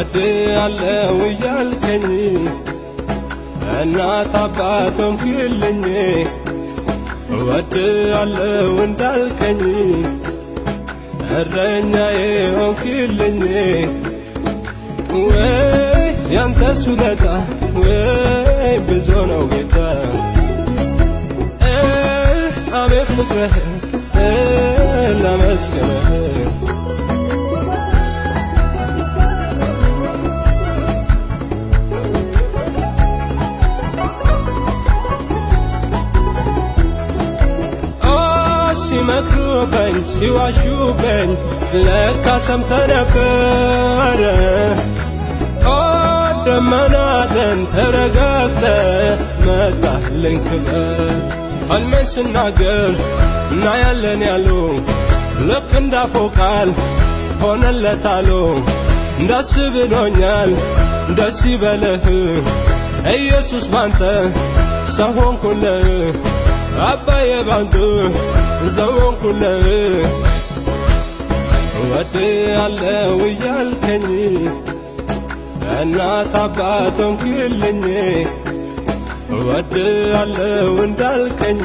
ወድሃለሁ እያልከኝ እናት አባቶም ክልኝ ወድሃለሁ እንዳልከኝ እረኛዬ ሆንክልኝ ወይ ያንተ ውለታ ወይ ብዙ ነው ጌታ አቤት ፍቅርህ ላመስግንህ ሲመክሩብኝ ሲዋሹብኝ ለካ ሰምተህ ነበር ደመናትን ተረጋግተህ መጣህልኝ ክብር ሕልሜን ስናገር እናያለን ያሉ ልክ እንዳፎ ቃል ሆነለት አሉ እንዳስብ ብሎኛል ደስ ይበልህ ኢየሱስ ባንተ ሰው ሆንኩልህ አባዬ ባንተ ሰው ሆንኩልህ ወድሃለሁ እያልከኝ እናት አባቶም ክልኝ ወድሃለሁ እንዳልከኝ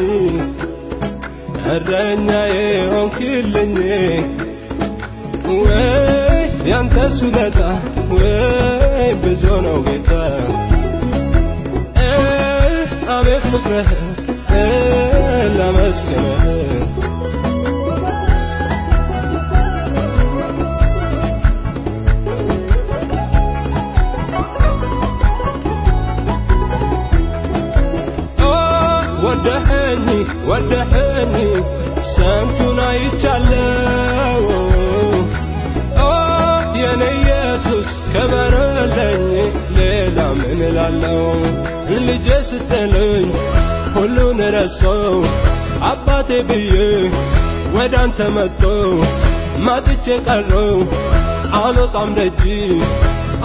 እረኛዬ ሆንክልኝ ወይ ያንተ ውለታ ወይ ብዙ ነው ጌታ አቤት ፍቅርህ ላመስግንህ ወደኸኝ ስንቱን አይቻለሁ የኔ ኢየሱስ ክበርልኝ ሌላ ምን እላለሁ ልጄ ስትለኝ ሁሉን ረሳሁ አባቴ ብዬ ወዳንተ መጣሁ ማጥቼ ቀረሁ አልወጣም ደጅ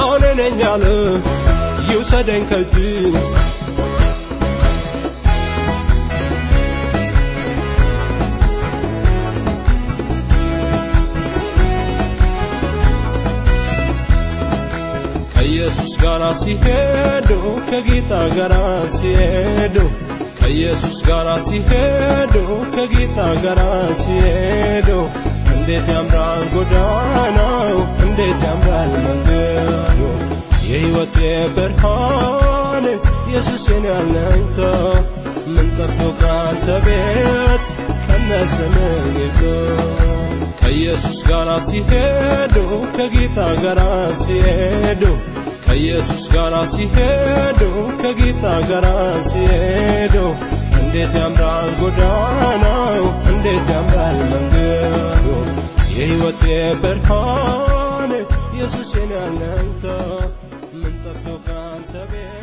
አሁን ነኝ ያለ ይውሰደኝ ከእጅ ከኢየሱስ ጋራ ሲሄዱ ከጌታ ጋራ ሲሄዱ ከኢየሱስ ጋራ ሲሄዱ ከጌታ ጋራ ሲሄዱ እንዴት ያምራል ጎዳናው እንዴት ያምራል መንገዱ የሕይወቴ ብርሃን ኢየሱስ የኔ አለኝታ ምን ጠፍቶ ካንተ ቤት ከነስምህ ከኢየሱስ ጋራ ሲሄዱ ከጌታ ጋራ ሲሄዱ ከኢየሱስ ጋራ ሲሄዱ ከጌታ ጋራ ሲሄዱ እንዴት ያምራል ጎዳናው እንዴት ያምራል መንገዱ የሕይወቴ ብርሃን ኢየሱስ የኔ አለኝታ ምን ጠፍቶ ካንተ ቤት